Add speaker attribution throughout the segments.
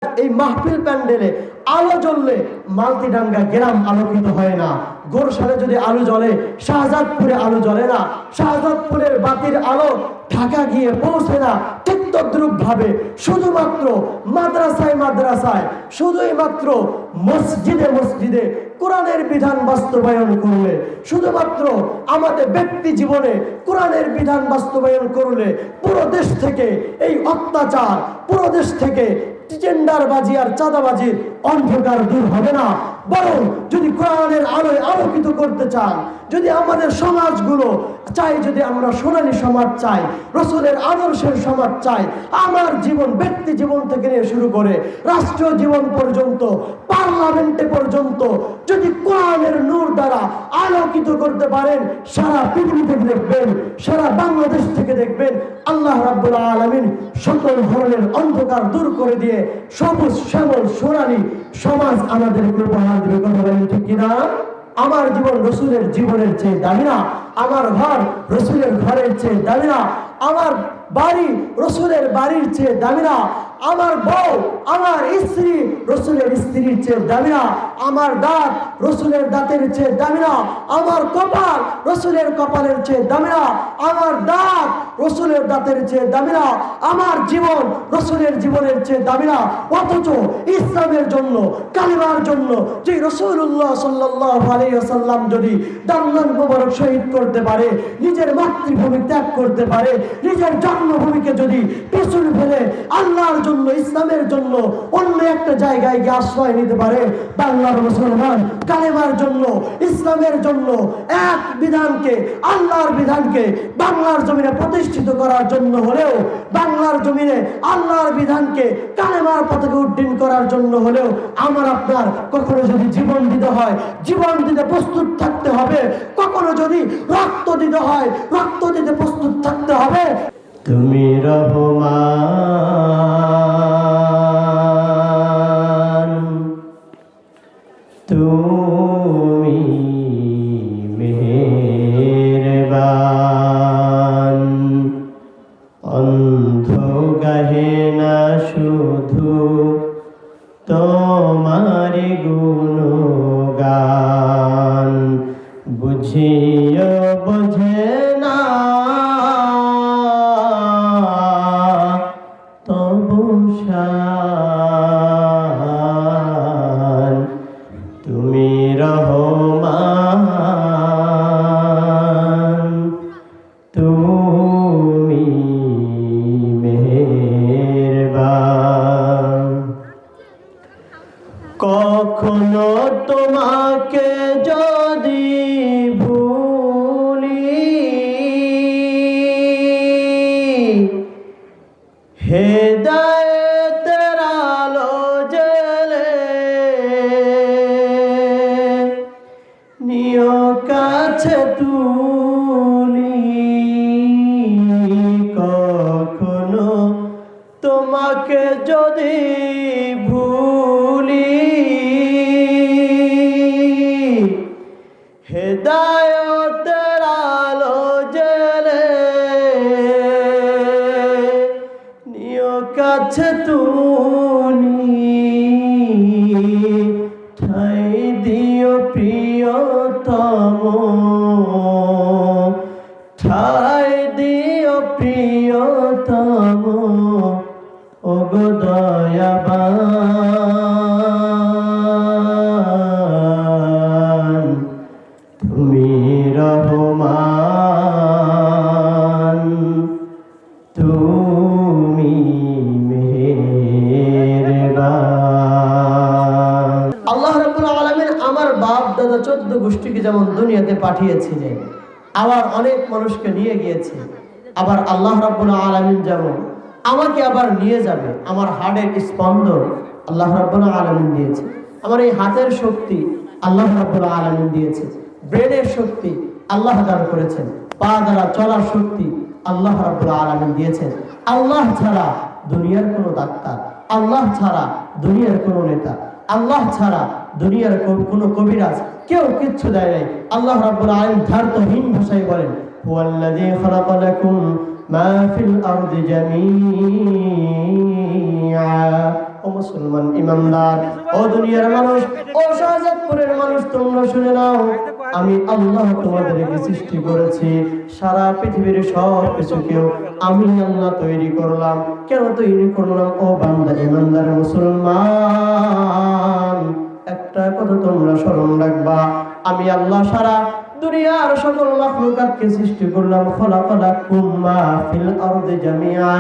Speaker 1: এই মাহফিল প্যান্ডেলে আলো জ্বললে মালতিডাঙ্গা গ্রাম আলোকিত হয় না। গোরসালে যদি আলো জ্বলে শাহজাদপুরে আলো জ্বলে না। শাহজাদপুরের বাতির আলো ঢাকা গিয়ে পৌঁছে না। ঠিক তদ্রুপ ভাবে শুধুমাত্র মাদ্রাসায় মাদ্রাসায়, শুধুই মাত্র মসজিদে মসজিদে কোরআনের বিধান বাস্তবায়ন করলে, শুধুমাত্র আমাদের ব্যক্তি জীবনে কোরআনের বিধান বাস্তবায়ন করলে পুরো দেশ থেকে এই অত্যাচার, পুরো দেশ থেকে টেন্ডারবাজি আর চাঁদাবাজির অন্ধকার দূর হবে না। বরং যদি কোরআনের আলোয় আলোকিত করতে চান, যদি আমাদের সমাজগুলো চাই, যদি আমরা সোনালী সমাজ চাই, রসুলের আদর্শের সমাজ চাই, আমার জীবন, ব্যক্তি জীবন থেকে নিয়ে শুরু করে রাষ্ট্রীয় জীবন পর্যন্ত, পার্লামেন্টে পর্যন্ত যদি কোরআনের নূর দ্বারা আলোকিত করতে পারেন, সারা পৃথিবী থেকে দেখবেন, সারা বাংলাদেশ থেকে দেখবেন আল্লাহ রাব্বুল আলামিন সকল ধরনের অন্ধকার দূর করে দিয়ে সবুজ শ্যামল সোনালী সমাজ আমাদেরকে উপহার দেবে। কথা বলেন ঠিক কিনা? আমার জীবন রসুলের জীবনের চেয়ে দামি না, আমার ঘর রসুলের ঘরের চেয়ে দামি না, আমার বাড়ি রসুলের বাড়ির চেয়ে দামি না, আমার বউ, আমার স্ত্রী রসুলের স্ত্রীর চেয়ে দামি না, আমার দাঁত রসুলের দাঁতের চেয়ে দামি না, আমার কপাল রসুলের কপালের চেয়ে দামি না, আমার দাঁত রসুলের দাঁতের চেয়ে দামি না, আমার জীবন রসুলের জীবনের চেয়ে দামি না। অথচ ইসলামের জন্য, কালিমার জন্য যে রাসূলুল্লাহ সাল্লাল্লাহু আলাইহি ওয়াসাল্লাম যদি দাম্মান মোবারক শহীদ করতে পারে, নিজের মাতৃভূমি ত্যাগ করতে পারে, নিজের জন্মভূমিকে যদি পিছনে ফেলে আল্লাহর জন্য, ইসলামের জন্য অন্য একটা জায়গায় গিয়ে আশ্রয় নিতে পারে, বাংলার মুসলমান কালেমার জন্য, ইসলামের জন্য এক বিধানকে, আল্লাহর বিধানকে বাংলার জমিনে প্রতিষ্ঠিত করার জন্য হলেও, বাংলার জমিনে আল্লাহর বিধানকে কালেমার পথে উড্ডীন করার জন্য হলেও আমার আপনার কখনো যদি জীবন দিতে হয়, জীবন দিতে প্রস্তুত থাকতে হবে। কখনো যদি রক্ত দিতে হয়, রক্ত দিতে প্রস্তুত থাকতে হবে। তুমি রহমান, তুমি মেহেরবান, অন্ধ গাহে না শুধু তোমার গুণগান, বুঝিও বোঝে না তবু শান। তুমি রহমান, তুমি মেহেরবান। কখনো তোমাকে যদি ভুলি, হেদায়েতের আলো জ্বেলে নিও কাছে তুলি। কখনো তোমাকে যদি ভুলি, হেদায়েতের আলো জ্বেলে নিও কাছে তুলি। ঠাই দিও প্রিয়তম, ঠাই দিও প্রিয়তম, ওগো দয়াবান। তুমি রহমান, তুমি মেহেরবান। আল্লাহ রাব্বুল আলামিন আমার বাপ দাদা 14 গোষ্ঠীকে যেমন দুনিয়াতে পাঠিয়েছিলেন, আবার অনেক মানুষকে নিয়ে গিয়েছে, আবার আল্লাহ রাব্বুল আলামিন যেমন আমাকে আবার নিয়ে যাবে। আমার হার্টের স্পন্দন আল্লাহ রাব্বুল আলামিন দিয়েছে, আমার এই হাতের শক্তি আল্লাহ রাব্বুল আলামিন দিয়েছে, ব্রেনের শক্তি আল্লাহ দান করেছেন, পা দ্বারা চলার শক্তি আল্লাহ রাব্বুল আলামিন দিয়েছেন। আল্লাহ ছাড়া দুনিয়ার কোনো ডাক্তার, আল্লাহ ছাড়া দুনিয়ার কোনো নেতা, আল্লাহ ছাড়া দুনিয়ার কোনো কবিরাজ কেউ কিচ্ছু দেয় নাই। আল্লাহ রাব্বুল আলামিন ধার্তহীন ভাষায় বলেন, হুয়াল্লাযী খালাকা লাকুম মা ফিল আরদি জামিআ। ও মুসলমান ইমানদার, ও দুনিয়ার মানুষ, ও শাহজাদপুরের মানুষ, তোমরা শুনে নাও, আমি আল্লাহ তোমাদেরকে সৃষ্টি করেছি। সারা পৃথিবীর সব কিছুকেও আমি আল্লাহ তৈরি করলাম। কেন তৈরি করলাম? ও বান্দা ইমানদার মুসলমান, একটা কথা তোমরা স্মরণ রাখবা, আমি আল্লাহ সারা দুনিয়ার সকল মাখলুকাতকে সৃষ্টি করলাম। খালাকালাকুম মা ফিল আরদি জামিআ,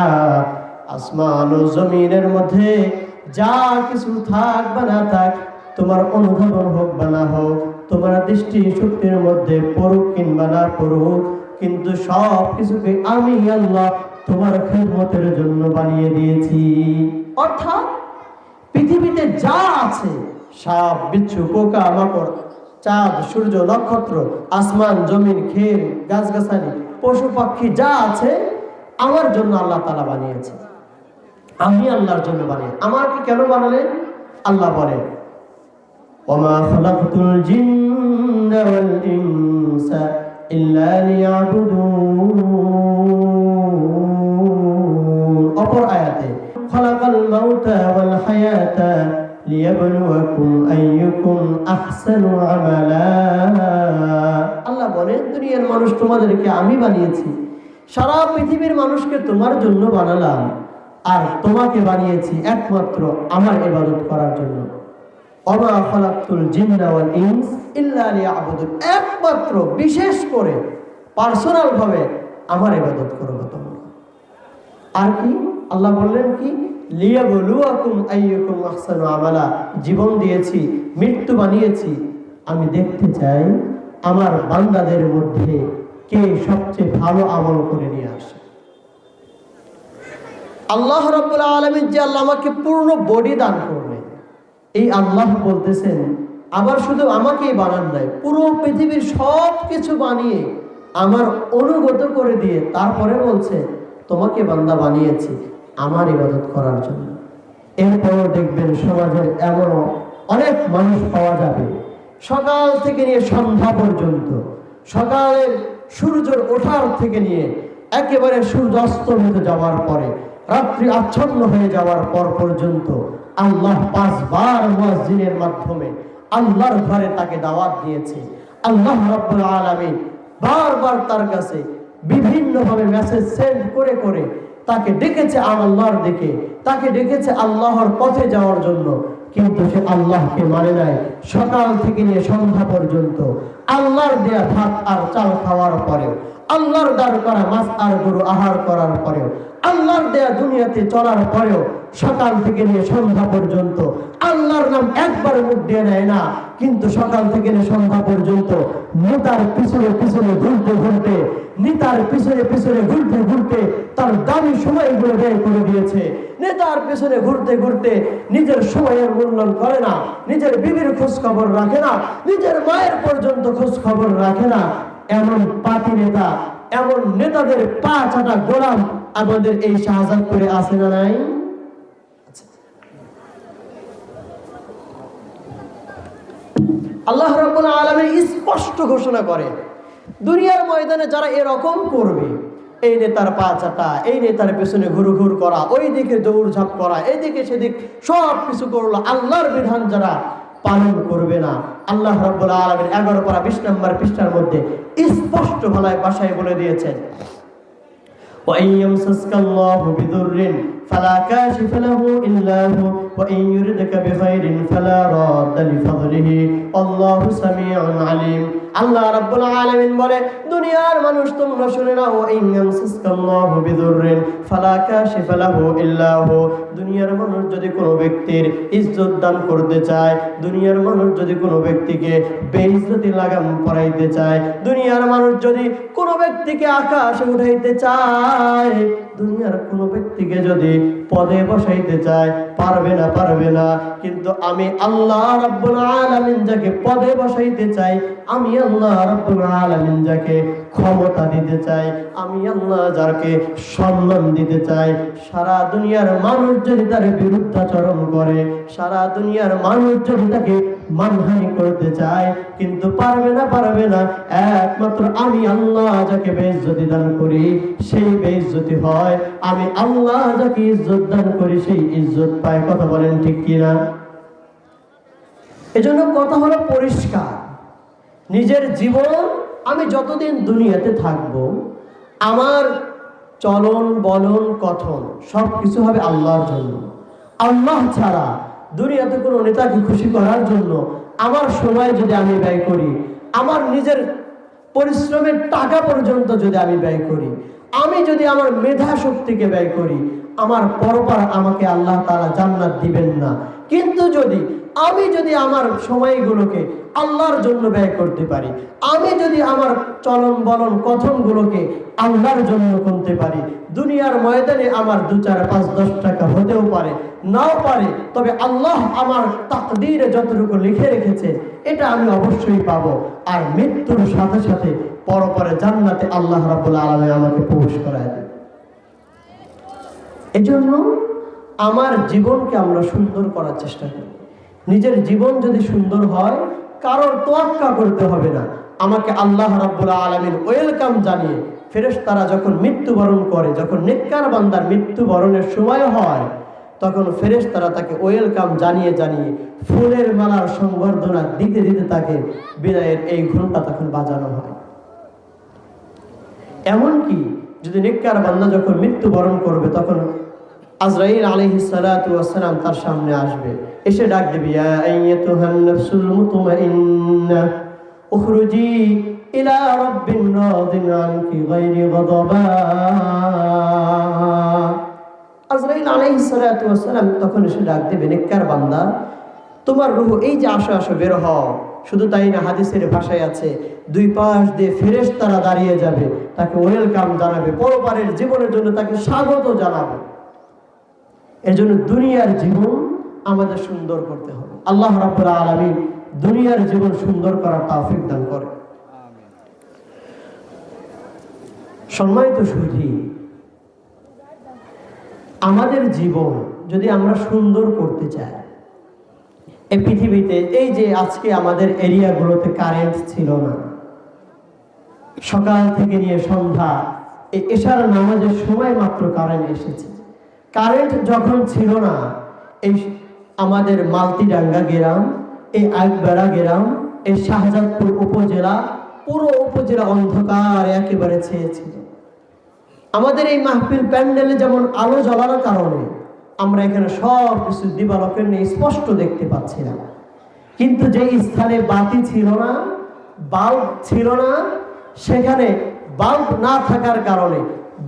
Speaker 1: আসমান ও জমিনের মধ্যে যা কিছু থাক বা না থাক, তোমার অনুধাবন হোক বা না হোক, তোমার দৃষ্টি শক্তির মধ্যে পড়ুক কিংবা না পড়ুক, কিন্তু সব কিছুকে আমি আল্লাহ তোমার খেদমতের জন্য বানিয়ে দিয়েছি। অর্থাৎ পৃথিবীতে যা আছে, সাপ বিচ্ছু পোকা মাকড়, চাঁদ সূর্য নক্ষত্র, আসমান জমিন, খেল গাছগাছালি, পশু পাখি যা আছে, আমার জন্য আল্লাহ তাআলা বানিয়েছে। আমি আল্লাহর জন্য বানিয়ে। আমাকে কেন বানালেন? আল্লাহ বলেন, ওমা খালাকতুল জিন্না ওয়াল ইনসা ইল্লা লিয়াবুদুন। অপর আয়াতে খালাকাল মাউতা ওয়াল হায়াতা লিয়াবলুয়াকুম আইয়ুকুম আহসানু আমালা। আল্লাহ বলেন, দুনিয়ার মানুষ তোমাদেরকে আমি বানিয়েছি, সারা পৃথিবীর মানুষকে তোমার জন্য বানালাম, আর তোমাকে বানিয়েছি একমাত্র আমার ইবাদত করার জন্য। ওমা খালাকতুল জিন্না ওয়াল ইনস ইল্লা লিয়াবুদুন, একমাত্র বিশেষ করে পার্সোনাল ভাবে আমার ইবাদত করবে তোমরা। আর কি আল্লাহ বললেন? কি? লিয়াবলুয়াকুম আইয়ুকুম আহসানু আমালা। জীবন দিয়েছি, মৃত্যু বানিয়েছি, আমি দেখতে চাই আমার বান্দাদের মধ্যে কে সবচেয়ে ভালো আমল করে নিয়ে আসে। আল্লাহ রাব্বুল আলামিন যে আল্লাহ আমাকে পূর্ণ বডি দান করলেন, এই আল্লাহ বলতেছেন, আবার শুধু আমাকেই বানান নাই, পুরো পৃথিবীর সব কিছু বানিয়ে আমার অনুগত করে দিয়ে তারপরে বলছে, তোমাকে বান্দা বানিয়েছি আমার ইবাদত করার জন্য। এরপরও দেখবেন সমাজের এমন অনেক মানুষ পাওয়া যাবে, সকাল থেকে নিয়ে সন্ধ্যা পর্যন্ত, সকালের সূর্য ওঠার থেকে নিয়ে একেবারে সূর্যাস্ত হতে যাওয়ার পরে, রাত্রি আচ্ছন্ন হয়ে যাওয়ার পর পর্যন্ত আল্লাহ 5 বার মুয়াজ্জিনের মাধ্যমে আল্লাহর ঘরে তাকে দাওয়াত দিয়েছে। আল্লাহ রাব্বুল আলামিন বারবার তার কাছে বিভিন্নভাবে মেসেজ সেন্ড করে করে তাকে ডেকেছে আল্লাহর দিকে, তাকে ডেকেছে আল্লাহর পথে যাওয়ার জন্য, কিন্তু সে আল্লাহকে মানে নাই। সকাল থেকে নিয়ে সন্ধ্যা পর্যন্ত আল্লাহর দেয়া ভাত আর চাল খাওয়ার পরেও, আল্লাহর দান করা মাছ আর গরু আহার করার পরেও, আল্লাহর দেয়া দুনিয়াতে চলার পরেও সকাল থেকে নিয়ে সন্ধ্যা পর্যন্ত আল্লাহর নাম একবার মুখ দিয়ে নেয় না, কিন্তু সকাল থেকে নিয়ে সন্ধ্যা পর্যন্ত নেতার পিছনে পিছনে ঘুরতে ঘুরতে, নেতার পিছনে পিছনে ঘুরতে ঘুরতে তার দামি সময়গুলো ব্যয় করে দিয়েছে। নেতার পিছনে ঘুরতে ঘুরতে নিজের সময়ের মূল্যায়ন করে না, নিজের বিবির খোঁজ খবর রাখে না, নিজের মায়ের পর্যন্ত খোঁজ খবর রাখে না। এমন পাতি নেতা, এমন নেতাদের পা চাটা গোলাম আমাদের এই শাহজাদপুরে আছে না নাই? আল্লাহ রাব্বুল আলামিন স্পষ্ট ঘোষণা করে, দুনিয়ার ময়দানে যারা এরকম করবে, এই নেতার পা চাটা, এই নেতার পেছনে ঘুরু ঘুর করা, ওই দিকে দৌড়ঝাঁপ করা, এইদিকে সেদিক সব কিছু করলো, আল্লাহর বিধান যারা পালন করবে না, আল্লাহ রাব্বুল আলামিন 11 পারা 20 নম্বর পৃষ্ঠার মধ্যে স্পষ্ট ভাষায় বলে দিয়েছেন, وَإِن يَمْسَسْكَ اللَّهُ بِضُرٍّ فَلَا كَاشِفَ لَهُ إِلَّا هُوَ وَإِن يُرِدْكَ بِخَيْرٍ فَلَا رَادَّ لِفَضْلِهِ وَاللَّهُ سَمِيعٌ عَلِيمٌ। আল্লাহ রাব্বুল আলামিন বলে, দুনিয়ার মানুষ তোমরা শুনে নাও, وَإِن يَمْسَسْكَ اللَّهُ بِضُرٍّ فَلَا كَاشِفَ لَهُ إِلَّا هُوَ। দুনিয়ার মানুষ যদি কোনো ব্যক্তির ইজ্জত দান করতে চায়, দুনিয়ার মানুষ যদি কোনো ব্যক্তিকে বেইজ্জতি লাগাম পরাইতে চায়, দুনিয়ার মানুষ যদি কোনো ব্যক্তিকে আকাশে উঠাইতে চায়, দুনিয়ার কোনো ব্যক্তিকে যদি পদে বসাইতে চায়, পারবে না, পারবে না। কিন্তু আমি আল্লাহ রাব্বুল আলামিন যাকে পদে বসাইতে চাই, আমি আল্লাহ রাব্বুল আলামিন যাকে ক্ষমতা দিতে চাই, আমি আল্লাহ যাকে সম্মান দিতে চাই, সারা দুনিয়ার মানুষ যদি তার বিরুদ্ধাচরণ করে, সারা দুনিয়ার মানুষ যদি তাকে মানহানি করতে চায়, কিন্তু পারবে না, একমাত্র আমি আল্লাহ যাকে বেইজ্জতি দান করি সেই বেইজ্জতি হয়, আমি আল্লাহ যাকে ইজ্জত দান করি সেই ইজ্জত পায়। কথা বলেন ঠিক কিনা? এজন্য কথা হলো পরিষ্কার, নিজের জীবন আমি যতদিন দুনিয়াতে থাকব, আমার চলন বলন কথন সবকিছু হবে আল্লাহর জন্য। আল্লাহ ছাড়া দুনিয়াতে কোনো নেতাকে খুশি করার জন্য আমার সময় যদি আমি ব্যয় করি, আমার নিজের পরিশ্রমের টাকা পর্যন্ত যদি আমি ব্যয় করি, আমি যদি আমার মেধা শক্তিকে ব্যয় করি, আমার পরপর আমাকে আল্লাহ তাআলা জান্নাত দিবেন না। কিন্তু আমি যদি আমার সময়গুলোকে আল্লাহর জন্য ব্যয় করতে পারি, আমি যদি আমার চলন বলন কথনগুলোকে আল্লাহর জন্য করতে পারি, দুনিয়ার ময়দানে আমার 2, 4, 5, 10 টাকা হতেও পারে, নাও পারে, তবে আল্লাহ আমার তাকদীরে যতটুকু লিখে রেখেছে এটা আমি অবশ্যই পাবো। আর মৃত্যুর সাথে সাথে পরপরে জান্নাতে আল্লাহ রাব্বুল আলামিন আমাকে প্রবেশ করায় দেন। এজন্য আমার জীবনকে আমরা সুন্দর করার চেষ্টা করি। নিজের জীবন যদি সুন্দর হয়, কারোর তোয়াক্কা করতে হবে না। আমাকে আল্লাহ রাব্বুল আলামিন ওয়েলকাম জানিয়ে ফেরেশতারা যখন মৃত্যুবরণ করে, যখন নেককার বান্দার মৃত্যুবরণের সময় হয়, তখন ফেরেশতারা তাকে ওয়েলকাম জানিয়ে ফুলের মালার সংবর্ধনা দিতে দিতে তাকে বিদায়ের এই ঘন্টা তখন বাজানো হয়। এমনকি যদি নেককার বান্দা যখন মৃত্যুবরণ করবে, তখন আজরাইল আলাইহিস সালাতু ওয়াস সালাম তার সামনে আসবে, এসে ডাক দেবে, ইয়া আইয়াতুহান নাফসুল মুতমাইন্নাহ উখরুজি ইলা রাব্বিন রাদিন আনকি গায়রি গাদাবা। আজরাইল আলাইহিস সালাতু ওয়াস সালাম তখন এসে ডাক দেবে, নেককার বান্দা, তোমার রূহ এই যে আসো বের হও। শুধু তাই না, হাদিসের ভাষায় আছে, 2 পাশ দিয়ে ফেরেশতারা দাঁড়িয়ে যাবে, তাকে ওয়েলকাম জানাবে, পরপারের জীবনের জন্য তাকে স্বাগত জানাবে। এর জন্য দুনিয়ার জীবন আমাদের সুন্দর করতে হবে। আল্লাহ রাব্বুল আলামিন দুনিয়ার জীবন সুন্দর করার তৌফিক দান করে। সম্মানিত সুধী, আমাদের জীবন যদি আমরা সুন্দর করতে চাই, এই পৃথিবীতে এই যে আজকে আমাদের এরিয়াগুলোতে কারেন্ট ছিল না, সকাল থেকে নিয়ে সন্ধ্যা এই এশার নামাজের সময় মাত্র কারেন্ট এসেছে। কারেন্ট যখন ছিল না, এই আমাদের মালতিডাঙ্গা গ্রাম, এই আগবেড়া গ্রাম, এই শাহজাদপুর উপজেলা, পুরো উপজেলা অন্ধকার একেবারে ছেয়েছিল। আমাদের এই মাহফিল প্যান্ডেলে যেমন আলো জ্বলার কারণে আমরা এখানে সব কিছু দিবালোকের নিয়ে স্পষ্ট দেখতে পাচ্ছি না, কিন্তু যে স্থানে বাতি ছিল না, বাল্ব ছিল না, সেখানে বাল্ব না থাকার কারণে,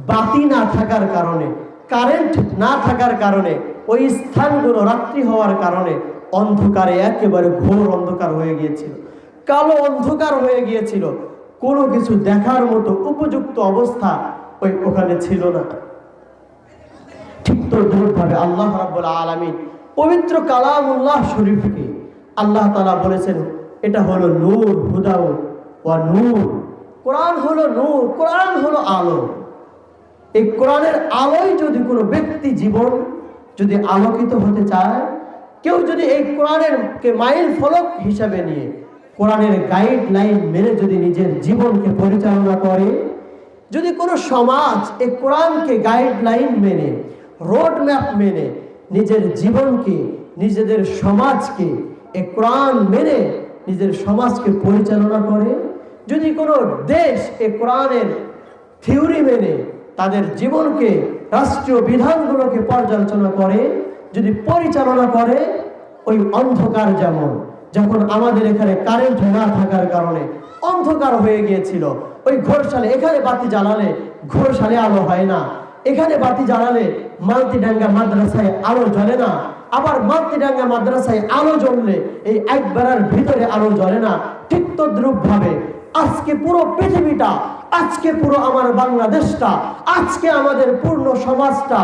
Speaker 1: বাতি না থাকার কারণে, কারেন্ট না থাকার কারণে, ওই স্থানগুলো রাত্রি হওয়ার কারণে অন্ধকারে একেবারে ঘোর অন্ধকার হয়ে গিয়েছিল, কালো অন্ধকার হয়ে গিয়েছিল। কোনো কিছু দেখার মতো উপযুক্ত অবস্থা ওখানে ছিল না। ঠিক তদ্রূপভাবে আল্লাহ রাব্বুল আলামিন পবিত্র কালামুল্লাহ শরীফকে আল্লাহ তাআলা বলেছেন, এটা হলো নূর, হুদা ওয়া নূর। কোরআন হলো নূর, কোরআন হলো আলো। এই কোরআনের আলোয় যদি কোনো ব্যক্তি জীবন যদি আলোকিত হতে চায়, কেউ যদি এই কোরআনের মাইল ফলক হিসাবে নিয়ে কোরআনের গাইডলাইন মেনে যদি নিজের জীবনকে পরিচালনা করে, যদি কোনো সমাজ এই কোরআনকে গাইডলাইন মেনে, রোড ম্যাপ মেনে নিজের জীবনকে, নিজেদের সমাজকে এই কোরআন মেনে নিজের সমাজকে পরিচালনা করে, যদি কোনো দেশ এই কোরআনের থিওরি মেনে তাদের জীবনকে, রাষ্ট্রীয় বিধানগুলোকে পর্যালোচনা করে, যদি পরিচালনা করে, ওই অন্ধকার যেমন যখন আমাদের এখানে কারেন্ট না থাকার কারণে অন্ধকার হয়ে গিয়েছিল, ওই ঘোরসালে এখানে বাতি জ্বালালে ঘোরসালে আলো হয় না, এখানে বাতি জ্বালালে মালতিডাঙ্গা মাদ্রাসায় আলো জ্বলে না, আবার মালতিডাঙ্গা মাদ্রাসায় আলো জ্বললে এই একবারের ভিতরে আলো জ্বলে না। ঠিক তদ্রূপ ভাবে আজকে পুরো পৃথিবীটা, আজকে পুরো আমার বাংলাদেশটা, আজকে আমাদের পূর্ণ সমাজটা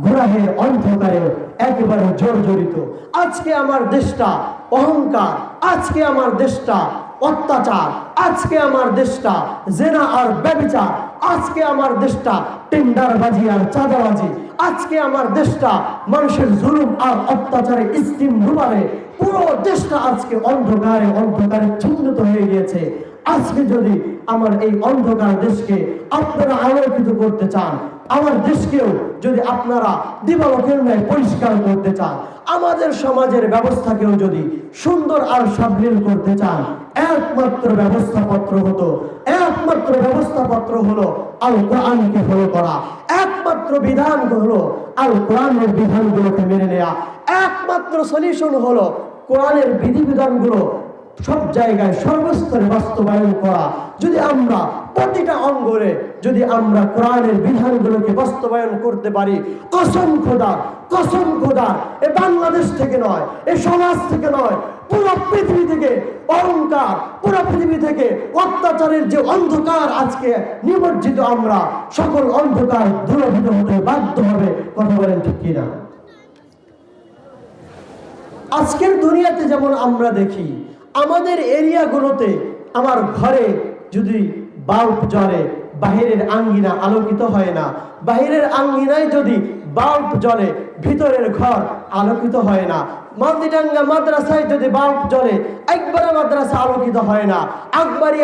Speaker 1: গুনাহের অন্ধকারে একেবারে জর্জরিত। আজকে আমার দেশটা অহংকার, আজকে আমার দেশটা অত্যাচার, আজকে আমার দেশটা জেনা আর ব্যভিচার, আজকে আমার দেশটা টেন্ডারবাজি আর চাঁদাবাজি, আজকে আমার দেশটা মানুষের জুলুম আর অত্যাচারে স্টিম ডুবারে পুরো দেশটা আজকে অন্ধকারে অন্ধকারে চিহ্নিত হয়ে গিয়েছে। আজকে যদি আমার এই অন্ধকার দেশকে আপনারা আলোকিত করতে চান, আমার দেশকেও যদি আপনারা দিবালোকের ন্যায় পরিষ্কার করতে চান, আমাদের সমাজের ব্যবস্থাকেও যদি সুন্দর আর সাবলীল করতে চান, একমাত্র ব্যবস্থাপত্র হলো আল কোরআনকে ফলো করা, একমাত্র বিধান হলো আল কোরআনের বিধানগুলোকে মেনে নেওয়া, একমাত্র সলিউশন হলো কোরআনের বিধিবিধানগুলো সব জায়গায় সর্বস্তরে বাস্তবায়ন করা। যদি আমরা প্রতিটা অঙ্গনে যদি আমরা কোরআনের বিধানগুলোকে বাস্তবায়ন করতে পারি, কসম খোদার এ বাংলাদেশ থেকে নয়, এ সমাজ থেকে নয়, পুরো পৃথিবী থেকে অহংকার, পুরো পৃথিবী থেকে অত্যাচারের যে অন্ধকার আজকে নিমজ্জিত, আমরা সকল অন্ধকার দূরীভূত হতে বাধ্য হবে। কথা বলেন ঠিক কিনা? আজকের দুনিয়াতে যেমন আমরা দেখি আমাদের এরিয়াগুলোতে, আমার ঘরে যদি বাল্ব জ্বলে বাহিরের আঙ্গিনা আলোকিত হয় না, বাহিরের আঙ্গিনায় যদি বাল্ব জ্বলে ভিতরের ঘর আলোকিত হয় না, মালদিডাঙ্গা মাদ্রাসায় যদি বাল্ব জ্বলে একবারে মাদ্রাসা আলোকিত হয় না, একবারে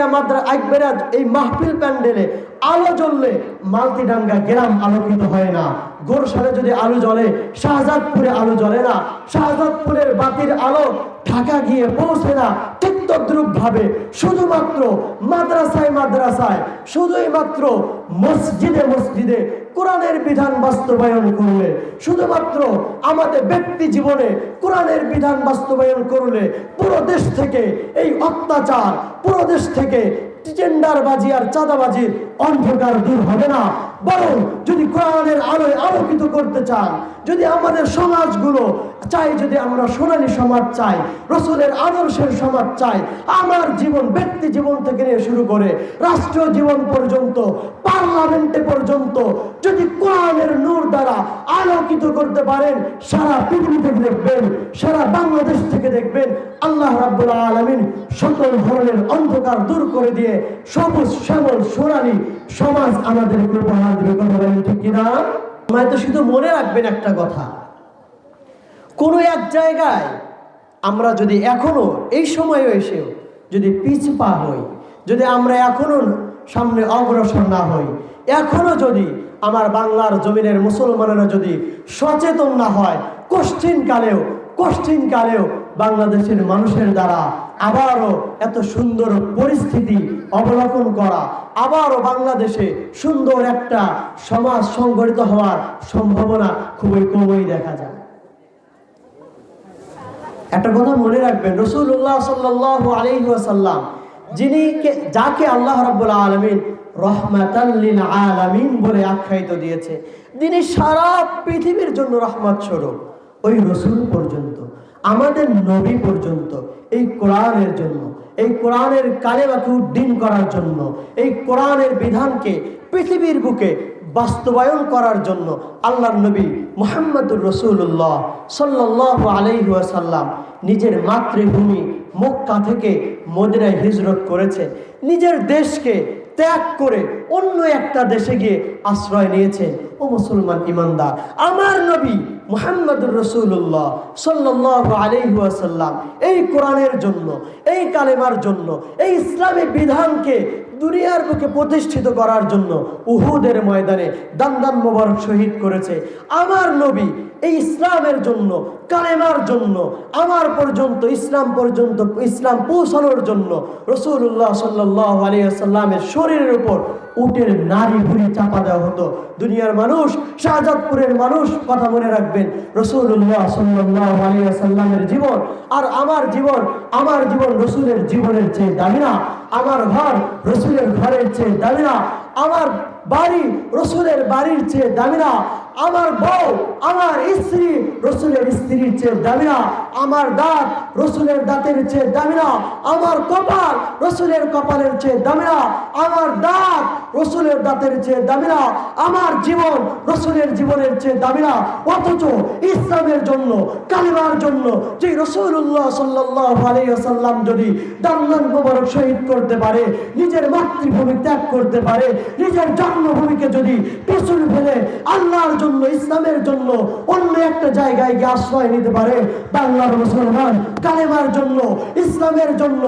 Speaker 1: এই মাহফিল প্যান্ডেলে আলো জ্বললে মালদিডাঙ্গা গ্রাম আলোকিত হয় না, গোরসালে যদি আলো জ্বলে শাহজাদপুরে আলো জ্বলে না, শাহজাদপুরের বাতির আলো ঢাকা গিয়ে পৌঁছে না। ঠিক তদ্রুপ ভাবে শুধুমাত্র মাদ্রাসায় শুধুই মাত্র মসজিদে কোরআনের বিধান বাস্তবায়ন করলে, শুধুমাত্র আমাদের ব্যক্তি জীবনে কোরআনের বিধান বাস্তবায়ন করলে পুরো দেশ থেকে এই অত্যাচার, পুরো দেশ থেকে টেন্ডারবাজি আর চাঁদাবাজির অন্ধকার দূর হবে না। বরং যদি কোরআনের আলোয় আলোকিত করতে চান, যদি আমাদের সমাজগুলো চাই, যদি আমরা সোনালী সমাজ চাই, রসুলের আদর্শের সমাজ চাই, আমার জীবন ব্যক্তি জীবন থেকে নিয়ে শুরু করে রাষ্ট্রীয় জীবন পর্যন্ত, পার্লামেন্টে পর্যন্ত যদি কোরআনের নূর দ্বারা আলোকিত করতে পারেন, সারা পৃথিবী থেকে দেখবেন, সারা বাংলাদেশ থেকে দেখবেন আল্লাহ রাব্বুল আলামিন সকল ধরনের অন্ধকার দূর করে দিয়ে সবুজ শ্যামল সোনালী সমাজ আমাদেরকে উপহার দেবে। কথা বলেন ঠিক কিনা? তো শুধু মনে রাখবেন একটা কথা, কোন এক জায়গায় আমরা যদি এখনো এই সময়ে এসেও যদি পিছপা হই, যদি আমরা এখনো সামনে অগ্রসর না হই, এখনো যদি আমার বাংলার জমিনের মুসলমানেরা যদি সচেতন না হয়, কষ্টিন কালেও বাংলাদেশের মানুষের দ্বারা আবারও এত সুন্দর পরিস্থিতি অবলোকন করা, আবারও বাংলাদেশে সুন্দর একটা সমাজ সংগঠিত হওয়ার সম্ভাবনা খুবই কমই দেখা যায়। একটা কথা মনে রাখবেন, রাসূলুল্লাহ সাল্লাল্লাহু আলাইহি ওয়াসাল্লাম যাকে আল্লাহ রাব্বুল আলামিন রহমাতাল লিল আলামিন বলে আখ্যায়িত দিয়েছে, যিনি সারা পৃথিবীর জন্য রহমত স্বরূপ, ওই রাসূল পর্যন্ত, আমাদের নবী পর্যন্ত এই কোরআনের জন্য, এই কোরআনের কালেমাকে উদ্দিন করার জন্য, এই কোরআনের বিধানকে পৃথিবীর বুকে বাস্তবায়ন করার জন্য আল্লাহর নবী মুহাম্মদুর রাসূলুল্লাহ সাল্লাল্লাহু আলাইহি ওয়াসাল্লাম নিজের মাতৃভূমি মক্কা থেকে মদিনায় হিজরত করেছে, নিজের দেশকে ত্যাগ করে অন্য একটা দেশে গিয়ে আশ্রয় নিয়েছেন। ও মুসলমান ইমানদার, আমার নবী মুহাম্মদুর রাসূলুল্লাহ সাল্লাল্লাহু আলাইহি ওয়াসাল্লাম এই কোরআনের জন্য, এই কালেমার জন্য, এই ইসলামী বিধানকে দুনিয়ার বুকে প্রতিষ্ঠিত করার জন্য উহুদের ময়দানে দান মোবারক শহীদ করেছে। আমার নবী এই ইসলামের জন্য, কালেমার জন্য, আমার পর্যন্ত ইসলাম পৌঁছানোর জন্য রাসূলুল্লাহ সাল্লাল্লাহু আলাইহি ওয়াসাল্লামের শরীরের উপর উটের নাড়ি ভুঁড়ি চাপা দেওয়া হতো। দুনিয়ার মানুষ, শাহজাদপুরের মানুষ, কথা মনে রাখবেন, রাসূলুল্লাহ সাল্লাল্লাহু আলাইহি ওয়াসাল্লামের জীবন আর আমার জীবন রাসূলের জীবনের চেয়ে দামি না, আমার ঘর রাসূলের ঘরের চেয়ে দামি না, আমার বাড়ি রাসূলের বাড়ির চেয়ে দামি না, আমার বউ, আমার স্ত্রী রসুলের স্ত্রীর চেয়ে দামি না, আমার দাঁত রসুলের দাঁতের চেয়ে দামি না, আমার কপাল রসুলের কপালের চেয়ে দামি না, আমার দাঁত রসুলের দাঁতের চেয়ে দামি না, আমার জীবন রসুলের জীবনের চেয়ে দামি না। অথচ ইসলামের জন্য, কালিমার জন্য যে রাসূলুল্লাহ সাল্লাল্লাহু আলাইহি ওয়াসাল্লাম যদি দামান মোবারক শহীদ করতে পারে, নিজের মাতৃভূমি ত্যাগ করতে পারে, নিজের জন্মভূমিকে যদি পিছনে ফেলে আল্লাহর জন্য, ইসলামের জন্য অন্য একটা জায়গায় গিয়ে আশ্রয় নিতে পারে, বাংলার মুসলমান কালেমার জন্য, ইসলামের জন্য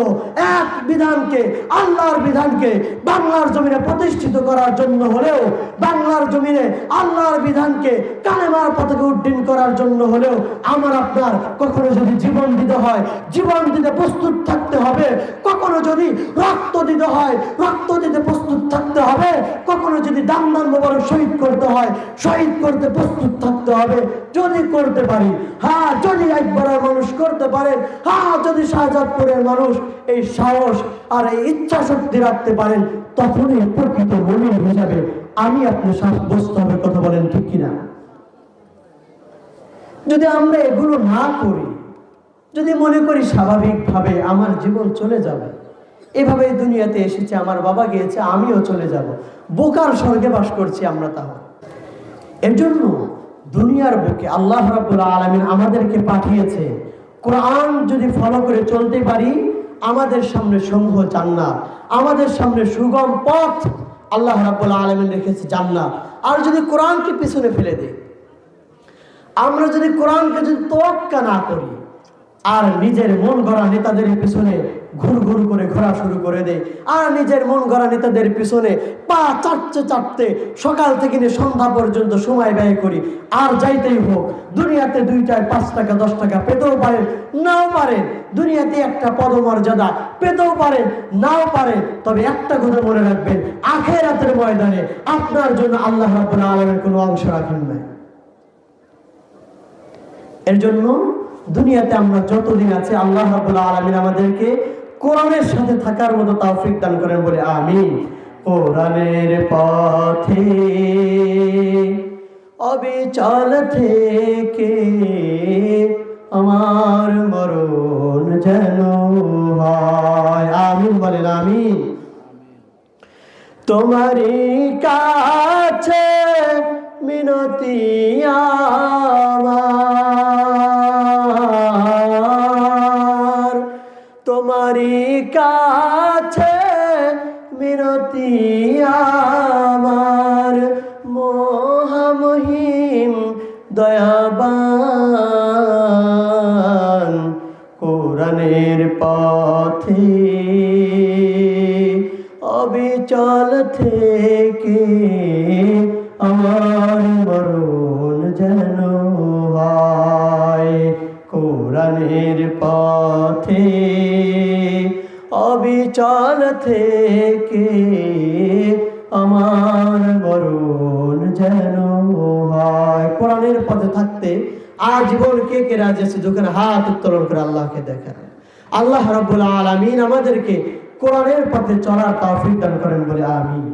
Speaker 1: এক বিধানকে, আল্লাহর বিধানকে বাংলার জমিনে প্রতিষ্ঠিত করার জন্য হলেও, বাংলার জমিনে আল্লাহর বিধানকে কালেমার পতাকা উড্ডীন করার জন্য হলেও আমার আপনার কখনো যদি জীবন দিতে হয়, জীবন দিতে প্রস্তুত থাকতে হবে। কখনো যদি রক্ত দিতে হয়, রক্ত দিতে প্রস্তুত থাকতে হবে। কখনো যদি দামান মোবারক শহীদ করতে হয়, শহীদ করতে প্রস্তুত থাকতে হবে। যদি করতে পারি, হ্যাঁ, যদি একবারের মানুষ করতে পারেন, হ্যাঁ, যদি শাহজাদপুরের মানুষ এই সাহস আর এই ইচ্ছা শক্তি রাখতে পারেন, তখনই প্রকৃত মুমিন হিসাবে আমি আপনি সাব্যস্ত হবে। কথা বলেন ঠিক কিনা? যদি আমরা এগুলো না করি, যদি মনে করি স্বাভাবিকভাবে আমার জীবন চলে যাবে, এভাবে দুনিয়াতে এসেছে, আমার বাবা গিয়েছে, আমিও চলে যাব, বোকার স্বর্গে বাস করছি আমরা। তাহলে এর জন্য দুনিয়ার বুকে আল্লাহ রাব্বুল আলামিন আমাদেরকে পাঠিয়েছে। কোরআন যদি ফলো করে চলতে পারি, আমাদের সামনে সমূহ জান্নাত, আমাদের সামনে সুগম পথ আল্লাহ রাব্বুল আলামিন রেখেছে জান্নাত। আর যদি কোরআনকে পিছনে ফেলে দেই, আমরা যদি কোরআনকে যদি তোয়াক্কা না করি, আর নিজের মন গড়া নেতাদের পিছনে ঘুর ঘুর করে ঘোরা শুরু করে দেয়, আর নিজের মন গড়া নেতাদের পিছনে পা চাটতে চাটতে সকাল থেকে নিয়ে সন্ধ্যা পর্যন্ত সময় ব্যয় করি, আর যাইতেই হোক, দুনিয়াতে 2 টাকা 5 টাকা 10 টাকা পেতেও পারেন, নাও পারেন, দুনিয়াতে একটা পদমর্যাদা পেতেও পারেন, নাও পারেন, তবে একটা কথা মনে রাখবেন, আখিরাতের ময়দানে আপনার জন্য আল্লাহ রাব্বুল আলামিন কোনো অংশ রাখেন না। এর জন্য দুনিয়াতে আমরা যতদিন আছি, আল্লাহ রাব্বুল আলামিন আমাদেরকে কোরআনের সাথে থাকার মতো তৌফিক দান করেন বলে আমিন। কোরআনের পথে অবিচল থেকে আমার মরণ যেন হয়। আমিন বলেন আমিন। তোমারই কাছে মিনতি আমার, তোমারই কাছে মিনতি আমার, মহামহিম দয়াবান কোরআনের পথে অবিচল থেকে আমার মরণ যেন হয়। কোরআনের পথে অবিচল থেকে আমার মরণ যেন হয়। কোরআনের পথে থাকতে আজীবন কে কে রাজি আছে? যখন হাত উত্তোলন করে আল্লাহকে দেখেন। আল্লাহ রাব্বুল আলামিন আমাদেরকে কোরআনের পথে চলার তৌফিক দান করেন বলে আমিন।